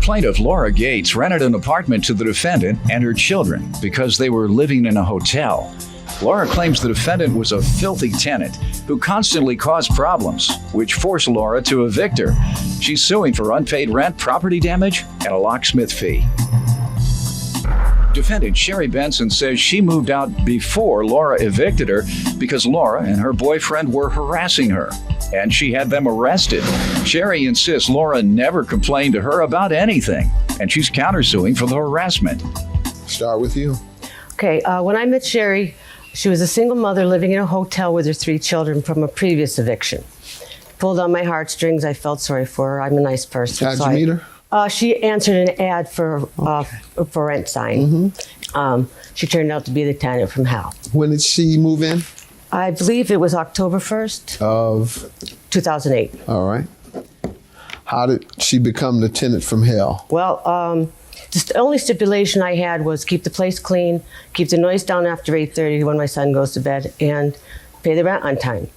Plaintiff Laura Gates rented an apartment to the defendant and her children because they were living in a hotel. Laura claims the defendant was a filthy tenant who constantly caused problems, which forced Laura to evict her. She's suing for unpaid rent, property damage, and a locksmith fee. Defendant Sherry Benson says she moved out before Laura evicted her because Laura and her boyfriend were harassing her, and she had them arrested. Sherry insists Laura never complained to her about anything, and she's countersuing for the harassment. Start with you. Okay, when I met Sherry, she was a single mother living in a hotel with her 3 children from a previous eviction. Pulled on my heartstrings. I felt sorry for her. I'm a nice person. How'd you meet her? She answered an ad for rent sign. She turned out to be the tenant from hell. When did she move in? I believe it was October 1st of 2008. All right. How did she become the tenant from hell? Well, just the only stipulation I had was keep the place clean, keep the noise down after 8:30 when my son goes to bed, and pay the rent on time.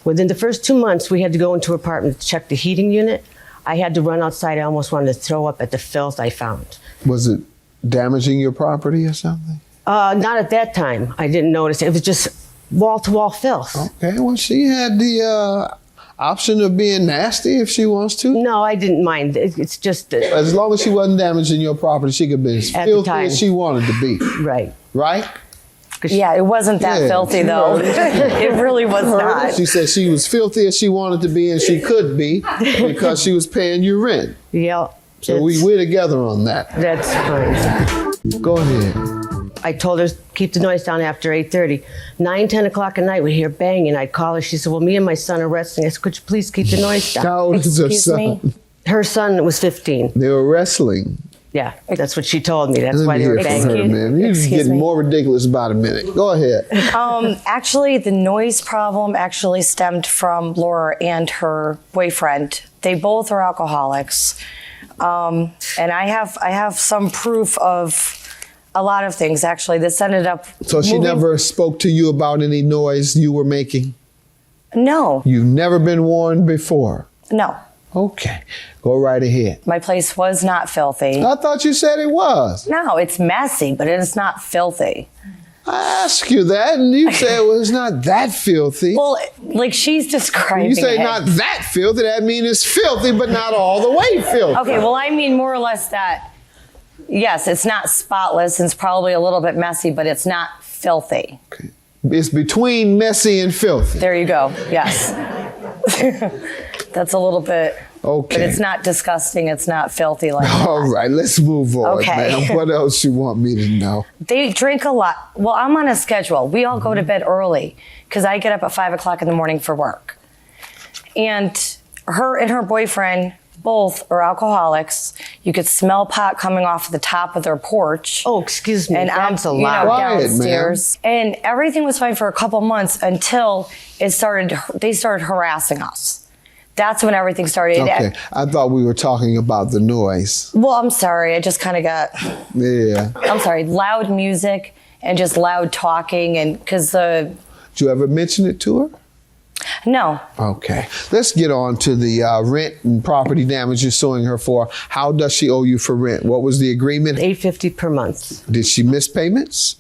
Within the first 2 months, we had to go into her apartment to check the heating unit. I had to run outside. I almost wanted to throw up at the filth I found. Was it damaging your property or something? Not at that time. I didn't notice. It was just wall-to-wall filth. Okay, well, she had the option of being nasty if she wants to. No, I didn't mind. It's just... As long as she wasn't damaging your property, she could be as filthy as she wanted to be. Right. Right? Yeah, it wasn't that filthy, though. It really was not. She said she was filthy as she wanted to be, and she could be because she was paying you rent. Yeah. So we're together on that. That's fine. Go ahead. I told her keep the noise down after 8:30. 9, 10 o'clock at night, we'd hear banging. I'd call her. She said, well, me and my son are wrestling. I said, could you please keep the noise down? How old is her son? Her son was 15. They were wrestling. Yeah, that's what she told me. That's why they were Let me hear banging. from her, man. You're just getting more ridiculous about a minute. Go ahead. Actually, the noise problem actually stemmed from Laura and her boyfriend. They both are alcoholics. And I have some proof of a lot of things, actually. This ended up So she never spoke to you about any noise you were making? No. You've never been warned before? No. Okay. Go right ahead. My place was not filthy. I thought you said it was. No, it's messy, but it's not filthy. I asked you that, and you said, well, it's not that filthy. Well, like she's describing You say it. not that filthy, that means it's filthy, but not all the way filthy. Okay, well, I mean more or less that, yes, it's not spotless. It's probably a little bit messy, but it's not filthy. Okay. It's between messy and filthy. There you go. Yes. That's a little bit. Okay. But it's not disgusting. It's not filthy like that. All right, let's move on, Okay. man. What else you want me to know? They drink a lot. Well, I'm on a schedule. We all go to bed early because I get up at 5 o'clock in the morning for work. And her and her boyfriend both are alcoholics. You could smell pot coming off the top of their porch. Oh, excuse me. And That's a you lot. know, Quiet, downstairs. And everything was fine for a couple months until they started harassing us. That's when everything started. Okay, I thought we were talking about the noise. Well, I'm sorry. I just kind of got, Yeah. I'm sorry, loud music and just loud talking. And because Did you ever mention it to her? no. Okay, let's get on to the rent and property damage you're suing her for. How does she owe you for rent? What was the agreement? $850 per month. Did she miss payments?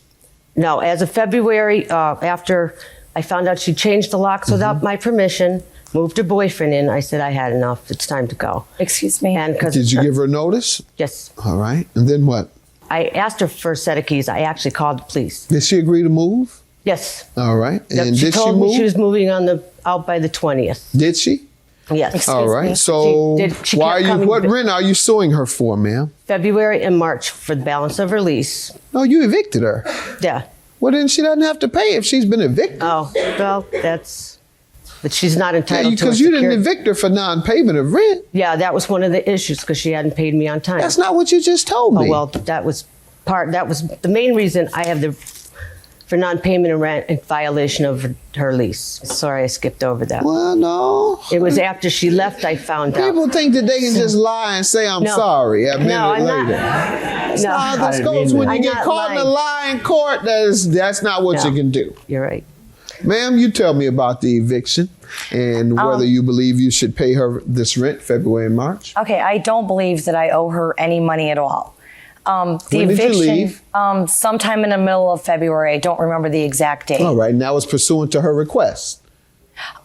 No, as of February, after I found out she changed the locks without my permission, moved her boyfriend in, I said I had enough. It's time to go. Excuse me. And because Did you give her notice? yes, All right, and then what? I asked her for a set of keys. I actually called the police. Did she agree to move? Yes. All right, and she did she told me move? she was moving out by the 20th. Did she? Yes. All right, me. so She why are kept you? coming What back. rent are you suing her for, ma'am? February and March for the balance of her lease. No, you evicted her. Yeah. Well, then she doesn't have to pay if she's been evicted. Oh, well, but she's not entitled to Because a you didn't security- evict her for non-payment of rent. Yeah, that was one of the issues because she hadn't paid me on time. That's not what you just told me. Oh, well, that was the main reason I have for non-payment of rent in violation of her lease. Sorry, I skipped over that. Well, no. It was after she left I found out. People think that they can just lie and say, I'm No. sorry, a minute No, I'm later. not. That's No. not how this I goes. When you I'm get not caught in a lying. lie in court, that's not what No. you can do. You're right. Ma'am, you tell me about the eviction and whether you believe you should pay her this rent February and March. Okay, I don't believe that I owe her any money at all. The When did you eviction, leave? sometime in the middle of February. I don't remember the exact date. All right, and that was pursuant to her request.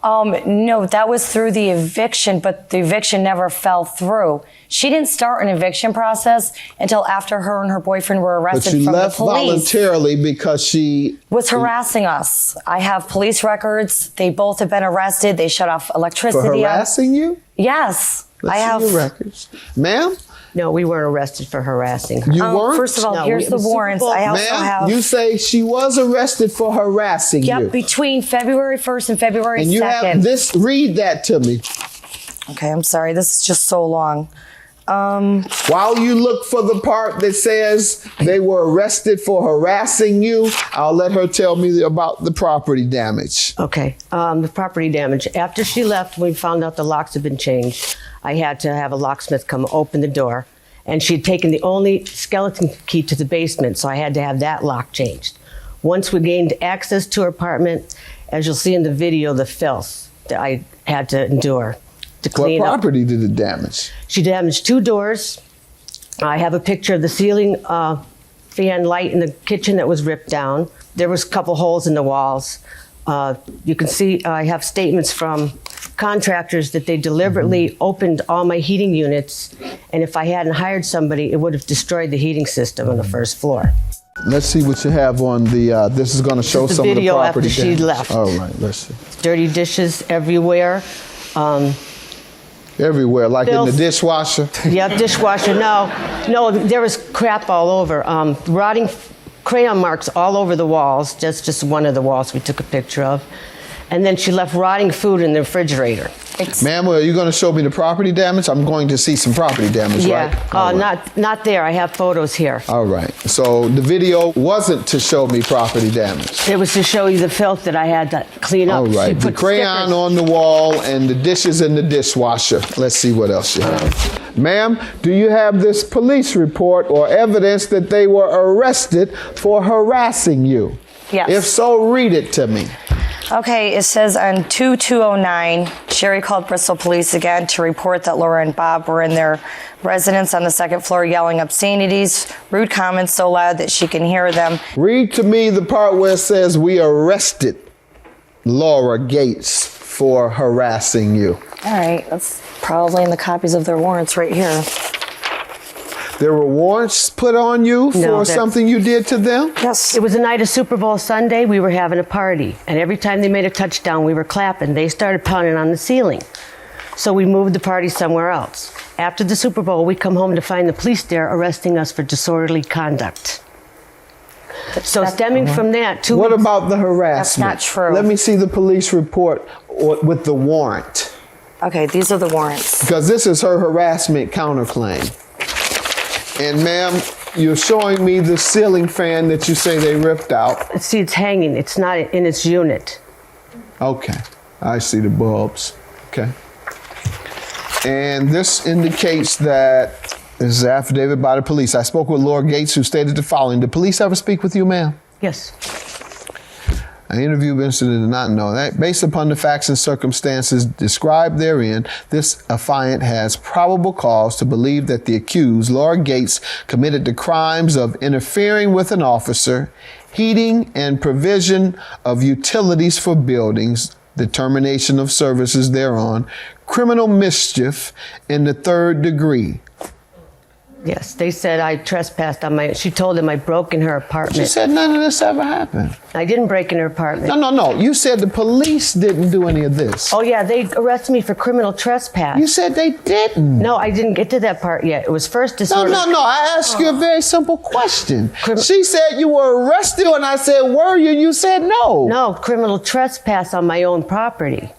No, that was through the eviction, but the eviction never fell through. She didn't start an eviction process until after her and her boyfriend were But arrested you from left the police. voluntarily because she Was harassing us. I have police records. They both have been arrested. They shut off electricity. for harassing you? Yes, Let's I have. see your records. Ma'am, No, we weren't arrested for harassing her. you weren't? First of all, No, here's it the was Super warrants. Bowl. I also Ma'am, have. you say she was arrested for harassing you. Yep, between February 1st and February And you 2nd. have this, read that to me. Okay, I'm sorry. This is just so long. While you look for the part that says they were arrested for harassing you, I'll let her tell me about the property damage. Okay, the property damage. After she left, we found out the locks had been changed. I had to have a locksmith come open the door, and she'd taken the only skeleton key to the basement, so I had to have that lock changed. Once we gained access to her apartment, as you'll see in the video, the filth that I had to endure to What clean up. property did it damage? She damaged 2 doors. I have a picture of the ceiling fan light in the kitchen that was ripped down. There was a couple holes in the walls. You can see I have statements from contractors that they deliberately opened all my heating units, and if I hadn't hired somebody, it would have destroyed the heating system on the first floor. Let's see what you have on the, this is gonna show The some of the video property after she damage. left. All right, let's see. Dirty dishes everywhere. Everywhere, like in the Filth. dishwasher. Yep, dishwasher. No, there was crap all over. Rotting crayon marks all over the walls. That's just one of the walls we took a picture of. And then she left rotting food in the refrigerator. Ma'am, are you gonna show me the property damage? I'm going to see some property damage, right? All right. Not there. I have photos here. All right, so the video wasn't to show me property damage. It was to show you the filth that I had to clean up. All She right, the put crayon stickers. on the wall and the dishes in the dishwasher. Let's see what else you have. Ma'am, do you have this police report or evidence that they were arrested for harassing you? Yes. If so, read it to me. Okay, it says on 2209, Sherry called Bristol Police again to report that Laura and Bob were in their residence on the 2nd floor yelling obscenities, rude comments so loud that she can hear them. Read to me the part where it says we arrested Laura Gates for harassing you. All right, that's probably in the copies of their warrants right here. There were warrants put on you No, for that- something you did to them? Yes. It was the night of Super Bowl Sunday. We were having a party. And every time they made a touchdown, we were clapping. They started pounding on the ceiling. So we moved the party somewhere else. After the Super Bowl, we come home to find the police there arresting us for disorderly conduct. So stemming from that, 2 What weeks- about the harassment? That's not true. Let me see the police report with the warrant, Okay, these are the warrants. because this is her harassment counterclaim. And ma'am, you're showing me the ceiling fan that you say they ripped out. See, it's hanging. It's not in its unit. Okay, I see the bulbs. Okay. And this indicates that this is an affidavit by the police. I spoke with Laura Gates, who stated the following. Did police ever speak with you, ma'am? Yes. An interview incident did not know that. Based upon the facts and circumstances described therein, this affiant has probable cause to believe that the accused, Laura Gates, committed the crimes of interfering with an officer, heating and provision of utilities for buildings, the termination of services thereon, criminal mischief in the 3rd degree. Yes. They said I trespassed on my. She told them I broke in her She apartment. said none of this ever happened. I didn't break in her apartment. No. You said the police didn't do any of this. Oh, yeah. They arrested me for criminal trespass. You said they didn't. No, I didn't get to that part yet. It was first disorder. No. I asked you a very simple question. Crim- She said you were arrested, and I said, were you? You said no. No, criminal trespass on my own property.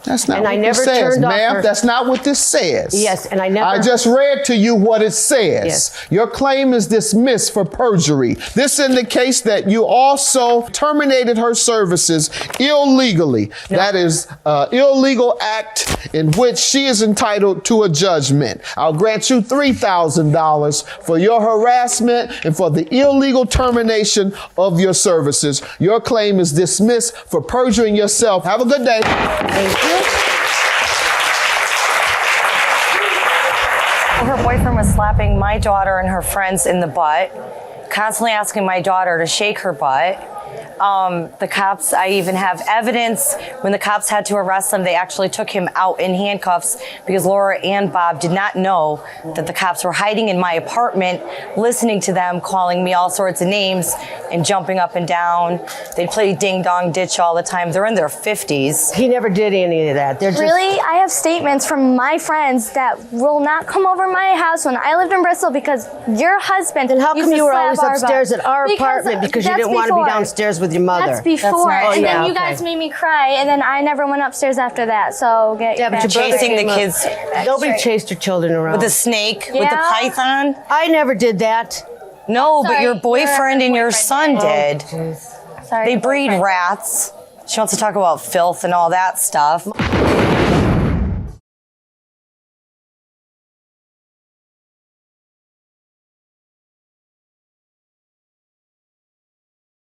That's not And what I this never says, turned off ma'am. her- That's not what this says. Yes, and I never- I just read to you what it says. Yes. Your claim is dismissed for perjury. This indicates that you also terminated her services illegally. That is an illegal act in which she is entitled to a judgment. I'll grant you $3,000 for your harassment and for the illegal termination of your services. Your claim is dismissed for perjuring yourself. Have a good day. Thank you. Her boyfriend was slapping my daughter and her friends in the butt, constantly asking my daughter to shake her butt. The cops, I even have evidence when the cops had to arrest him, they actually took him out in handcuffs because Laura and Bob did not know that the cops were hiding in my apartment, listening to them, calling me all sorts of names and jumping up and down. They'd play ding dong ditch all the time. They're in their 50s. He never did any of that. They're just, Really? I have statements from my friends that will not come over my house when I lived in Bristol because your husband. Then how used come to you were slap always our upstairs butt. at our apartment because you that's didn't want to be before. downstairs with your mother? That's before. right. And Oh, yeah, then you okay. guys made me cry, and then I never went upstairs after that. So get Yeah, but your back. brother Chasing the came up. kids Nobody right. chased your children around. with the snake, with the Yeah. python. I never did that. No, but Sorry, your your boyfriend and your son boyfriend did. Sorry, They breed boyfriend. rats. She wants to talk about filth and all that stuff.